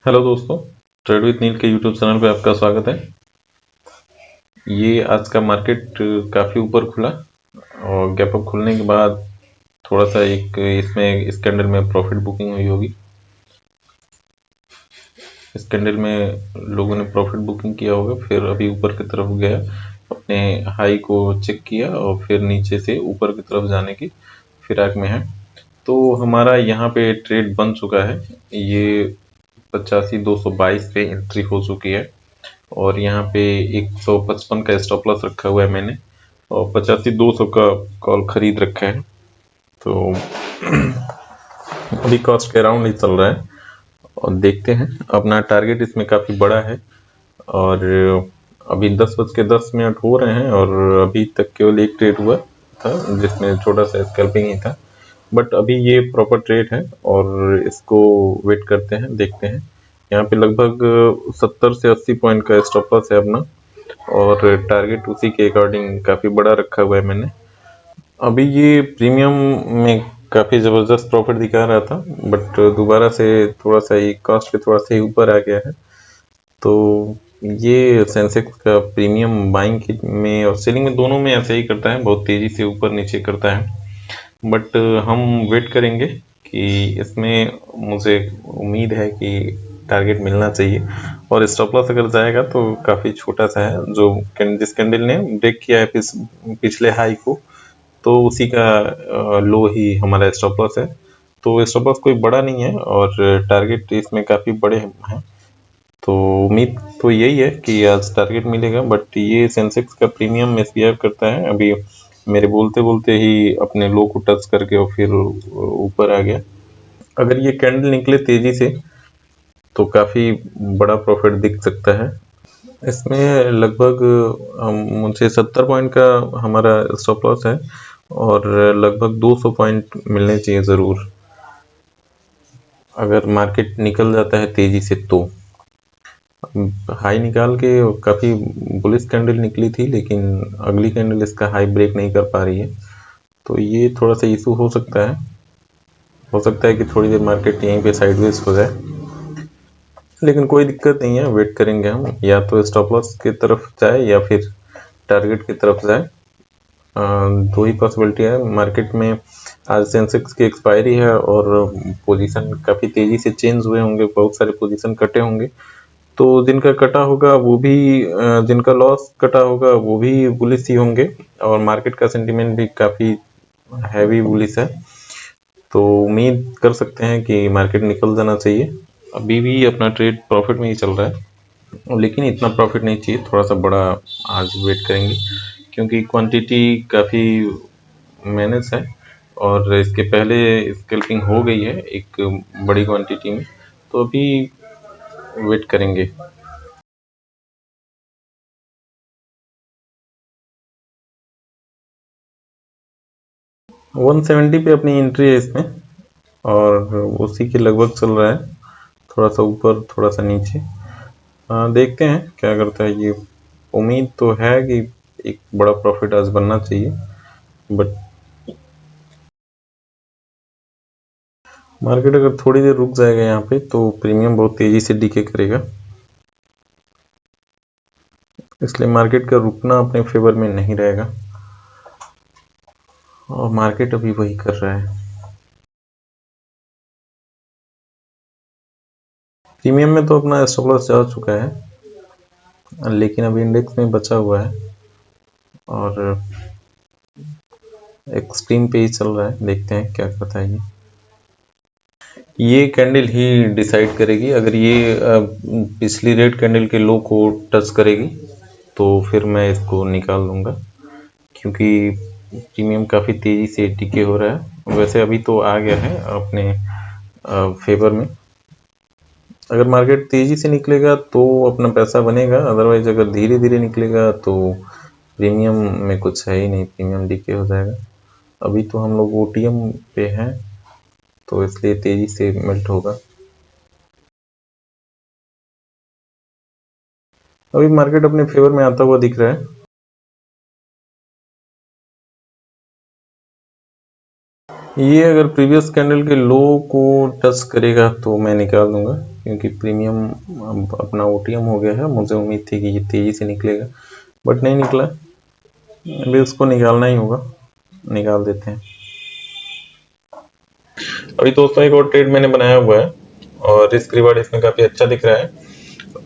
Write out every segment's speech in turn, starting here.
Hello दोस्तों, trade with नील के YouTube channel पे आपका स्वागत है। ये आज का मार्केट काफ़ी ऊपर खुला और गैप अप खुलने के बाद थोड़ा सा एक इसमें इस कैंडल में प्रॉफिट बुकिंग हुई होगी। इस कैंडल में लोगों ने प्रॉफिट बुकिंग किया होगा, फिर अभी ऊपर की तरफ गया, अपने हाई को चेक किया और फिर नीचे से ऊपर की तरफ जाने की फिराक में है। तो हमारा यहाँ पे ट्रेड बन चुका है। ये 85,222 पे एंट्री हो चुकी है और यहाँ पे 155 का स्टॉप लॉस रखा हुआ है मैंने और 85,200 का कॉल खरीद रखा है। तो अभी कॉस्ट के अराउंड ही चल रहा है और देखते हैं। अपना टारगेट इसमें काफ़ी बड़ा है और अभी 10:10 हो रहे हैं और अभी तक केवल एक ट्रेड हुआ था जिसमें छोटा सा स्कैल्पिंग ही था। बट अभी ये प्रॉपर ट्रेड है और इसको वेट करते हैं, देखते हैं। यहाँ पे लगभग 70 से 80 पॉइंट का स्टॉप लॉस है अपना और टारगेट उसी के अकॉर्डिंग काफ़ी बड़ा रखा हुआ है मैंने। अभी ये प्रीमियम में काफ़ी ज़बरदस्त प्रॉफिट दिखा रहा था, बट दोबारा से थोड़ा सा ये कॉस्ट के थोड़ा सा ही ऊपर आ गया है। तो ये सेंसेक्स का प्रीमियम बाइंग में और सेलिंग में दोनों में ऐसे ही करता है, बहुत तेज़ी से ऊपर नीचे करता है। बट हम वेट करेंगे कि इसमें मुझे उम्मीद है कि टारगेट मिलना चाहिए और स्टॉप लॉस अगर जाएगा तो काफ़ी छोटा सा है, जो जिस कैंडल ने ब्रेक किया है पिछले हाई को, तो उसी का लो ही हमारा स्टॉप लॉस है। तो स्टॉप लॉस कोई बड़ा नहीं है और टारगेट इसमें काफ़ी बड़े हैं। तो उम्मीद तो यही है कि आज टारगेट मिलेगा, बट ये सेंसेक्स का प्रीमियम मिसबिहेव करता है। अभी मेरे बोलते बोलते ही अपने लो को टच करके और फिर ऊपर आ गया। अगर ये कैंडल निकले तेजी से तो काफ़ी बड़ा प्रॉफिट दिख सकता है। इसमें लगभग मुझे 70 पॉइंट का हमारा स्टॉप लॉस है और लगभग 200 पॉइंट मिलने चाहिए ज़रूर, अगर मार्केट निकल जाता है तेजी से तो। हाई निकाल के काफ़ी बुलिश कैंडल निकली थी, लेकिन अगली कैंडल इसका हाई ब्रेक नहीं कर पा रही है, तो ये थोड़ा सा इशू हो सकता है। हो सकता है कि थोड़ी देर मार्केट यहीं पे साइडवेज हो जाए, लेकिन कोई दिक्कत नहीं है, वेट करेंगे हम। या तो स्टॉप लॉस की तरफ जाए या फिर टारगेट की तरफ जाए। दो ही पॉसिबिलिटी है मार्केट में। आज सेंसेक्स की एक्सपायरी है और पोजीशन काफ़ी तेज़ी से चेंज हुए होंगे, बहुत सारे पोजीशन कटे होंगे। तो जिनका कटा होगा वो भी जिनका लॉस कटा होगा वो भी बुलिश ही होंगे और मार्केट का सेंटीमेंट भी काफ़ी हैवी बुलिश है। तो उम्मीद कर सकते हैं कि मार्केट निकल जाना चाहिए। अभी भी अपना ट्रेड प्रॉफिट में ही चल रहा है, लेकिन इतना प्रॉफिट नहीं चाहिए, थोड़ा सा बड़ा आज वेट करेंगे क्योंकि क्वांटिटी काफ़ी मैनेज है और इसके पहले स्कैल्पिंग हो गई है एक बड़ी क्वांटिटी में। तो अभी वेट करेंगे। 170 पे अपनी एंट्री है इसमें और उसी के लगभग चल रहा है, थोड़ा सा ऊपर थोड़ा सा नीचे। देखते हैं क्या करता है ये। उम्मीद तो है कि एक बड़ा प्रॉफिट आज बनना चाहिए, बट मार्केट अगर थोड़ी देर रुक जाएगा यहाँ पे तो प्रीमियम बहुत तेजी से डीके करेगा, इसलिए मार्केट का रुकना अपने फेवर में नहीं रहेगा और मार्केट अभी वही कर रहा है। प्रीमियम में तो अपना स्टॉप लॉस जा चुका है, लेकिन अभी इंडेक्स में बचा हुआ है और एक्सट्रीम पे ही चल रहा है। देखते हैं क्या करता है ये कैंडल ही डिसाइड करेगी। अगर ये पिछली रेड कैंडल के लो को टच करेगी तो फिर मैं इसको निकाल दूंगा, क्योंकि प्रीमियम काफ़ी तेज़ी से टिके हो रहा है। वैसे अभी तो आ गया है अपने फेवर में। अगर मार्केट तेज़ी से निकलेगा तो अपना पैसा बनेगा, अदरवाइज अगर धीरे धीरे निकलेगा तो प्रीमियम में कुछ है ही नहीं, प्रीमियम डीके हो जाएगा। अभी तो हम लोग ओटीएम पे हैं तो इसलिए तेज़ी से मेल्ट होगा। अभी मार्केट अपने फेवर में आता हुआ दिख रहा है। ये अगर प्रीवियस कैंडल के लो को टच करेगा तो मैं निकाल दूंगा। क्योंकि प्रीमियम अपना ओटीएम हो गया है। मुझे उम्मीद थी कि ये तेज़ी से निकलेगा, बट नहीं निकला। अभी उसको निकालना ही होगा, निकाल देते हैं। अभी दोस्तों एक और ट्रेड मैंने बनाया हुआ है और रिस्क रिवार्ड इसमें काफ़ी अच्छा दिख रहा है।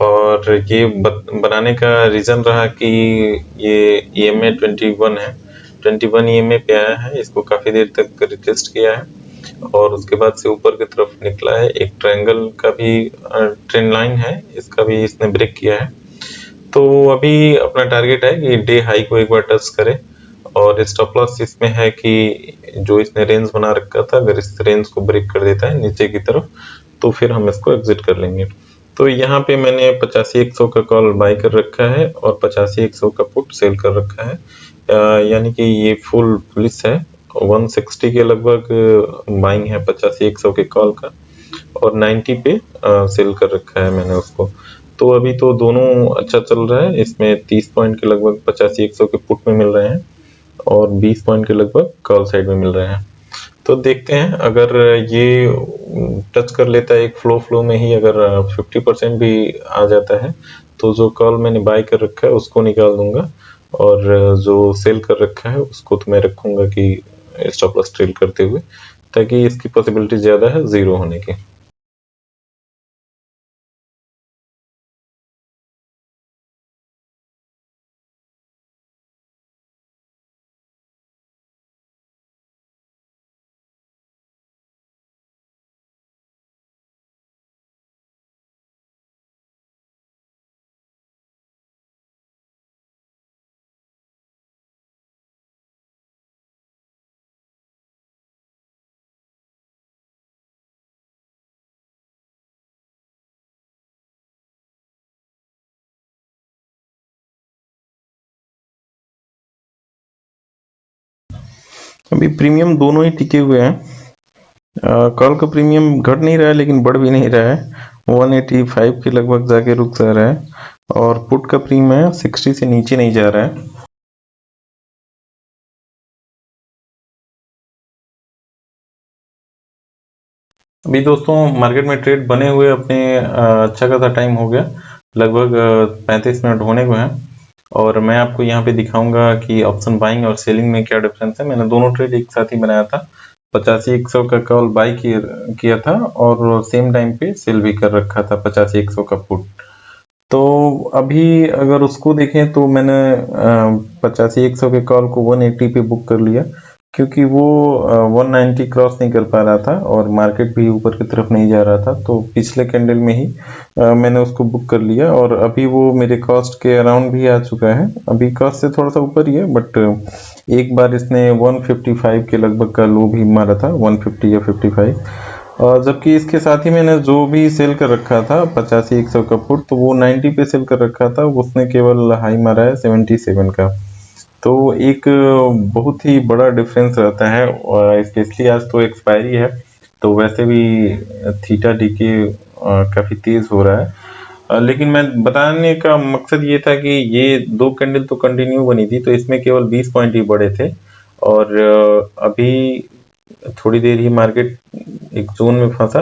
और ये बनाने का रीज़न रहा कि ये EMA 21 है, 21 EMA पे आया है। इसको काफ़ी देर तक रिटेस्ट किया है और उसके बाद से ऊपर की तरफ निकला है। एक ट्रायंगल का भी ट्रेंड लाइन है, इसका भी इसने ब्रेक किया है। तो अभी अपना टारगेट है कि डे हाई को एक बार टच करे और स्टॉप लॉस इसमें है कि जो इसने रेंज बना रखा था, अगर इस रेंज को ब्रेक कर देता है नीचे की तरफ तो फिर हम इसको एग्जिट कर लेंगे। तो यहाँ पे मैंने 85-100 का कॉल बाय कर रखा है और 85-100 का पुट सेल कर रखा है। यानी कि ये फुल पुलिस है। 160 के लगभग बाइंग है 85-100 के कॉल का और 90 पे सेल कर रखा है मैंने उसको। तो अभी तो दोनों अच्छा चल रहा है। इसमें 30 पॉइंट के लगभग 85-100 के पुट में मिल रहे हैं और 20 पॉइंट के लगभग कॉल साइड में मिल रहे हैं। तो देखते हैं, अगर ये टच कर लेता है एक फ्लो में ही, अगर 50% भी आ जाता है तो जो कॉल मैंने बाय कर रखा है उसको निकाल दूंगा और जो सेल कर रखा है उसको तो मैं रखूंगा कि स्टॉप लॉस ट्रेल करते हुए, ताकि इसकी पॉसिबिलिटी ज्यादा है जीरो होने की। अभी प्रीमियम दोनों ही टिके हुए हैं। कॉल का प्रीमियम घट नहीं रहा है लेकिन बढ़ भी नहीं रहा है, 185 के लगभग जाके रुक जा रहा है और पुट का प्रीमियम 60 से नीचे नहीं जा रहा है। अभी दोस्तों मार्केट में ट्रेड बने हुए अपने अच्छा खासा टाइम हो गया, लगभग 35 मिनट होने को हैं और मैं आपको यहाँ पे दिखाऊंगा कि ऑप्शन बाइंग और सेलिंग में क्या डिफरेंस है। मैंने दोनों ट्रेड एक साथ ही बनाया था, 85-100 का कॉल बाई किया था और सेम टाइम पे सेल भी कर रखा था 85-100 का पुट। तो अभी अगर उसको देखें तो मैंने 85-100 के कॉल को 180 पे बुक कर लिया, क्योंकि वो 190 क्रॉस नहीं कर पा रहा था और मार्केट भी ऊपर की तरफ नहीं जा रहा था। तो पिछले कैंडल में ही मैंने उसको बुक कर लिया और अभी वो मेरे कॉस्ट के अराउंड भी आ चुका है। अभी कॉस्ट से थोड़ा सा ऊपर ही है, बट एक बार इसने 155 के लगभग का लो भी मारा था, 150 या 55। और जबकि इसके साथ ही मैंने जो भी सेल कर रखा था 85-100 का पुट, तो वो 90 पे सेल कर रखा था, उसने केवल हाई मारा है 77 का। तो एक बहुत ही बड़ा डिफरेंस रहता है और स्पेशली आज तो एक्सपायरी है, तो वैसे भी थीटा डीके काफी तेज हो रहा है। लेकिन मैं बताने का मकसद ये था कि ये दो कैंडल तो कंटिन्यू बनी थी, तो इसमें केवल 20 पॉइंट ही बढ़े थे और अभी थोड़ी देर ही मार्केट एक जोन में फंसा,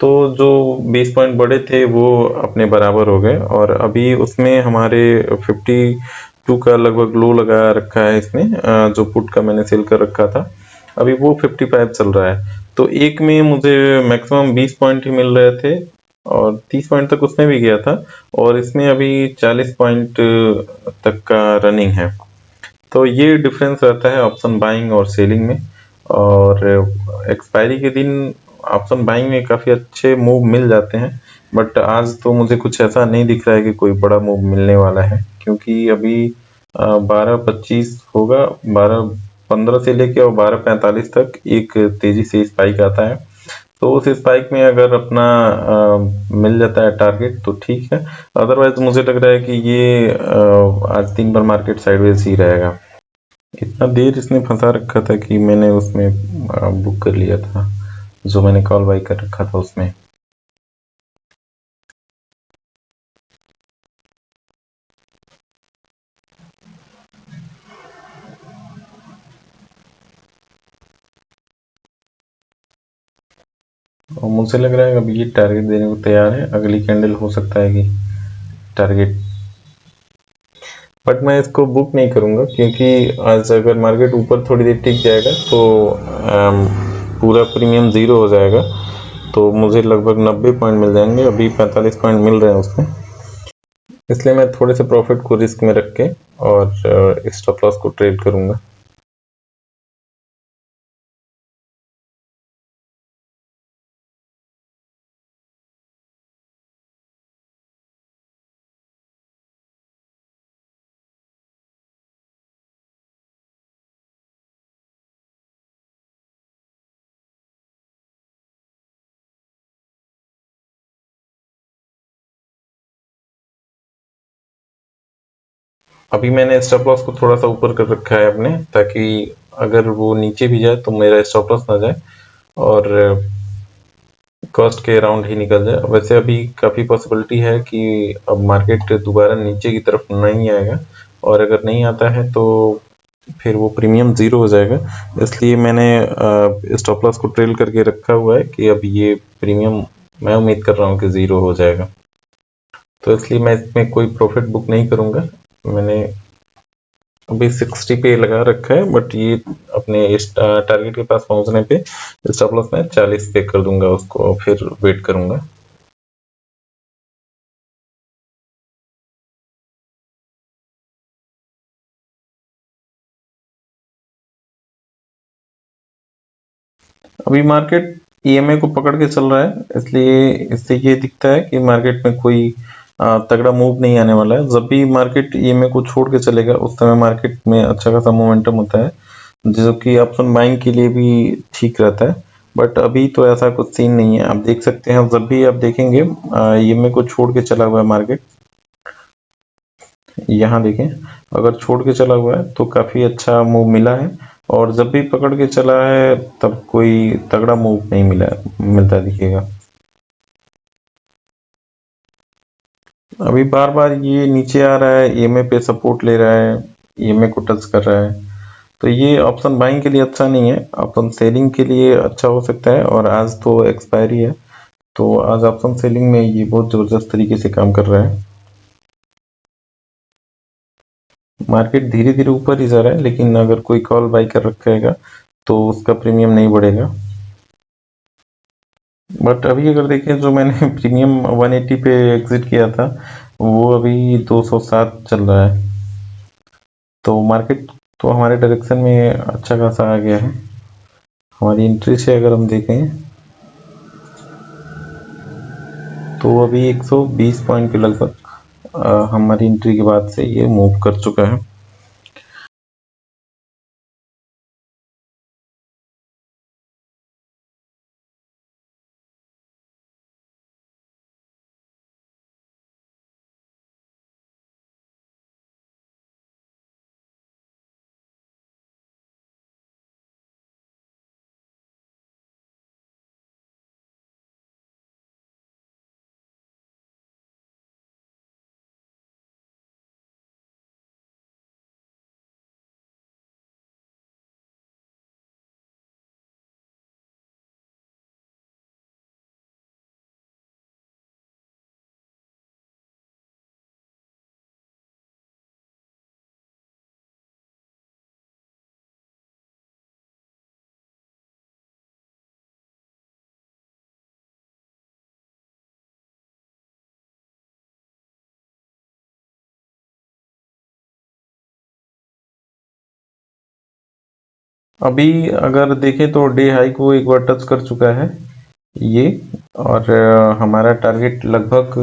तो जो 20 पॉइंट बढ़े थे वो अपने बराबर हो गए और अभी उसमें हमारे 52 का लगभग लो लगा रखा है इसने, जो पुट का मैंने सेल कर रखा था, अभी वो 55 चल रहा है। तो एक में मुझे मैक्सिमम 20 पॉइंट ही मिल रहे थे और 30 पॉइंट तक उसमें भी गया था और इसमें अभी 40 पॉइंट तक का रनिंग है। तो ये डिफरेंस रहता है ऑप्शन बाइंग और सेलिंग में। और एक्सपायरी के दिन ऑप्शन बाइंग में काफ़ी अच्छे मूव मिल जाते हैं, बट आज तो मुझे कुछ ऐसा नहीं दिख रहा है कि कोई बड़ा मूव मिलने वाला है, क्योंकि अभी 12:25 होगा, 12:15 से लेके और 12:45 तक एक तेजी से स्पाइक आता है। तो उस स्पाइक में अगर अपना मिल जाता है टारगेट तो ठीक है, अदरवाइज मुझे लग रहा है कि ये आज दिन भर मार्केट साइडवेज ही रहेगा। इतना देर इसने फंसा रखा था कि मैंने उसमें बुक कर लिया था, जो मैंने कॉल बाई कर रखा था उसमें। मुझे लग रहा है अभी ये टारगेट देने को तैयार है, अगली कैंडल हो सकता है कि टारगेट, बट मैं इसको बुक नहीं करूंगा क्योंकि आज अगर मार्केट ऊपर थोड़ी देर टिक जाएगा तो पूरा प्रीमियम ज़ीरो हो जाएगा, तो मुझे लगभग 90 पॉइंट मिल जाएंगे, अभी 45 पॉइंट मिल रहे हैं उसमें, इसलिए मैं थोड़े से प्रॉफिट को रिस्क में रख के और स्टॉप लॉस को ट्रेड करूंगा। अभी मैंने स्टॉप लॉस को थोड़ा सा ऊपर कर रखा है अपने, ताकि अगर वो नीचे भी जाए तो मेरा स्टॉप लॉस ना जाए और कॉस्ट के अराउंड ही निकल जाए। वैसे अभी काफ़ी पॉसिबिलिटी है कि अब मार्केट दोबारा नीचे की तरफ नहीं आएगा, और अगर नहीं आता है तो फिर वो प्रीमियम ज़ीरो हो जाएगा, इसलिए मैंने स्टॉप लॉस को ट्रेल करके रखा हुआ है कि अब ये प्रीमियम मैं उम्मीद कर रहा हूँ कि ज़ीरो हो जाएगा, तो इसलिए मैं इसमें कोई प्रॉफिट बुक नहीं करूँगा। मैंने अभी 60 पे लगा रखा है, बट ये अपने इस टारगेट के पास पहुंचने पे स्टॉप लॉस मैं 40 पे कर दूंगा उसको, और फिर वेट करूंगा। अभी मार्केट ईएमए को पकड़ के चल रहा है, इसलिए इससे ये दिखता है कि मार्केट में कोई तगड़ा मूव नहीं आने वाला है। जब भी मार्केट ईएमए को छोड़ के चलेगा उस समय मार्केट में अच्छा खासा मोमेंटम होता है, जो कि ऑप्शन बाइंग के लिए भी ठीक रहता है, बट अभी तो ऐसा कुछ सीन नहीं है। आप देख सकते हैं, जब भी आप देखेंगे ईएमए को छोड़ के चला हुआ है मार्केट, यहाँ देखें, अगर छोड़ के चला हुआ है तो काफी अच्छा मूव मिला है, और जब भी पकड़ के चला है तब कोई तगड़ा मूव नहीं मिलता दिखेगा। अभी बार बार ये नीचे आ रहा है, ईएमए पे सपोर्ट ले रहा है, ईएमए को टच कर रहा है, तो ये ऑप्शन बाइंग के लिए अच्छा नहीं है, ऑप्शन सेलिंग के लिए अच्छा हो सकता है। और आज तो एक्सपायरी है, तो आज ऑप्शन सेलिंग में ये बहुत जबरदस्त तरीके से काम कर रहा है। मार्केट धीरे धीरे ऊपर ही जा रहा है, लेकिन अगर कोई कॉल बाई कर रखेगा तो उसका प्रीमियम नहीं बढ़ेगा। बट अभी अगर देखें, जो मैंने प्रीमियम 180 पे एग्जिट किया था वो अभी 207 चल रहा है, तो मार्केट तो हमारे डायरेक्शन में अच्छा खासा आ गया है। हमारी एंट्री से अगर हम देखें तो अभी 120 पॉइंट के लगभग हमारी एंट्री के बाद से ये मूव कर चुका है। अभी अगर देखें तो डे हाई को एक बार टच कर चुका है ये, और हमारा टारगेट लगभग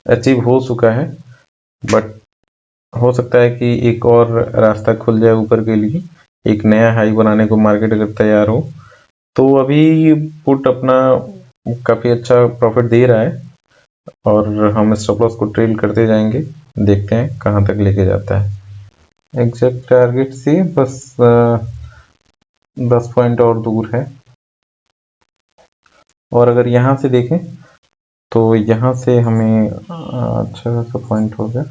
अचीव हो चुका है, बट हो सकता है कि एक और रास्ता खुल जाए ऊपर के लिए, एक नया हाई बनाने को मार्केट अगर तैयार हो तो। अभी पुट अपना काफी अच्छा प्रॉफिट दे रहा है, और हम स्टॉप लॉस को ट्रेल करते जाएंगे, देखते हैं कहाँ तक लेके जाता है। एग्जैक्ट टारगेट से बस 10 पॉइंट और दूर है, और अगर यहाँ से देखें तो यहाँ से हमें अच्छा खासा पॉइंट हो गया,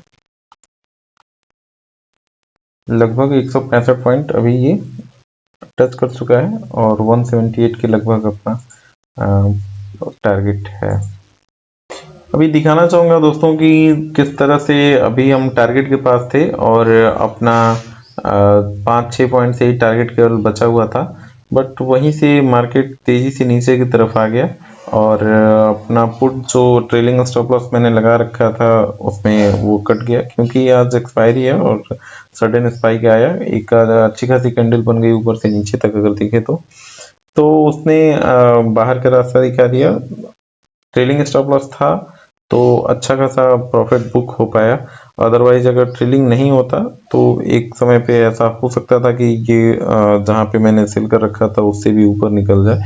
लगभग 165 पॉइंट अभी ये टच कर चुका है, और 178 के लगभग अपना टारगेट है। अभी दिखाना चाहूँगा दोस्तों कि किस तरह से अभी हम टारगेट के पास थे और अपना 5-6 पॉइंट से ही टारगेट केवल बचा हुआ था, बट वहीं से मार्केट तेजी से नीचे की तरफ आ गया और अपना पुट जो ट्रेलिंग स्टॉप लॉस मैंने लगा रखा था उसमें वो कट गया, क्योंकि आज एक्सपायरी है और सडन स्पाइक आया, एक अच्छी खासी कैंडल बन गई ऊपर से नीचे तक अगर देखे तो उसने बाहर का रास्ता दिखा दिया। ट्रेलिंग स्टॉप लॉस था तो अच्छा खासा प्रॉफिट बुक हो पाया, अदरवाइज अगर ट्रेलिंग नहीं होता तो एक समय पे ऐसा हो सकता था कि ये जहाँ पे मैंने सेल कर रखा था उससे भी ऊपर निकल जाए।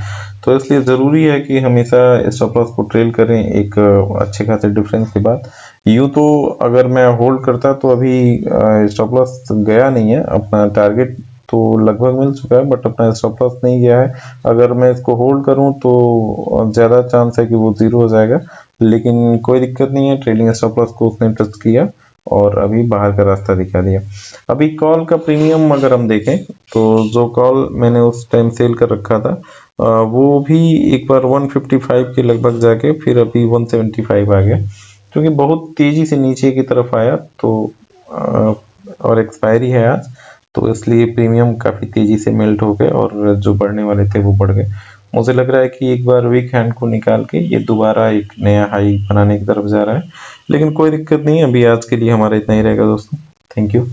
तो इसलिए ज़रूरी है कि हमेशा स्टॉप लॉस को ट्रेल करें एक अच्छे खासे डिफरेंस के बाद। यूँ तो अगर मैं होल्ड करता तो अभी स्टॉप लॉस गया नहीं है, अपना टारगेट तो लगभग मिल चुका है बट अपना स्टॉप लॉस नहीं गया है। अगर मैं इसको होल्ड करूं तो ज़्यादा चांस है कि वो ज़ीरो हो जाएगा, लेकिन कोई दिक्कत नहीं है, ट्रेडिंग स्टॉप लॉस को उसने टच किया और अभी बाहर का रास्ता दिखा दिया। अभी कॉल का प्रीमियम अगर हम देखें तो जो कॉल मैंने उस टाइम सेल कर रखा था वो भी एक बार 155 के लगभग जाके फिर अभी 175 आ गया, क्योंकि बहुत तेजी से नीचे की तरफ आया तो और एक्सपायरी है आज, तो इसलिए प्रीमियम काफ़ी तेजी से मेल्ट हो गए और जो बढ़ने वाले थे वो बढ़ गए। मुझे लग रहा है कि एक बार वीक हैंड को निकाल के ये दोबारा एक नया हाई बनाने की तरफ जा रहा है, लेकिन कोई दिक्कत नहीं है, अभी आज के लिए हमारा इतना ही रहेगा दोस्तों। Thank you.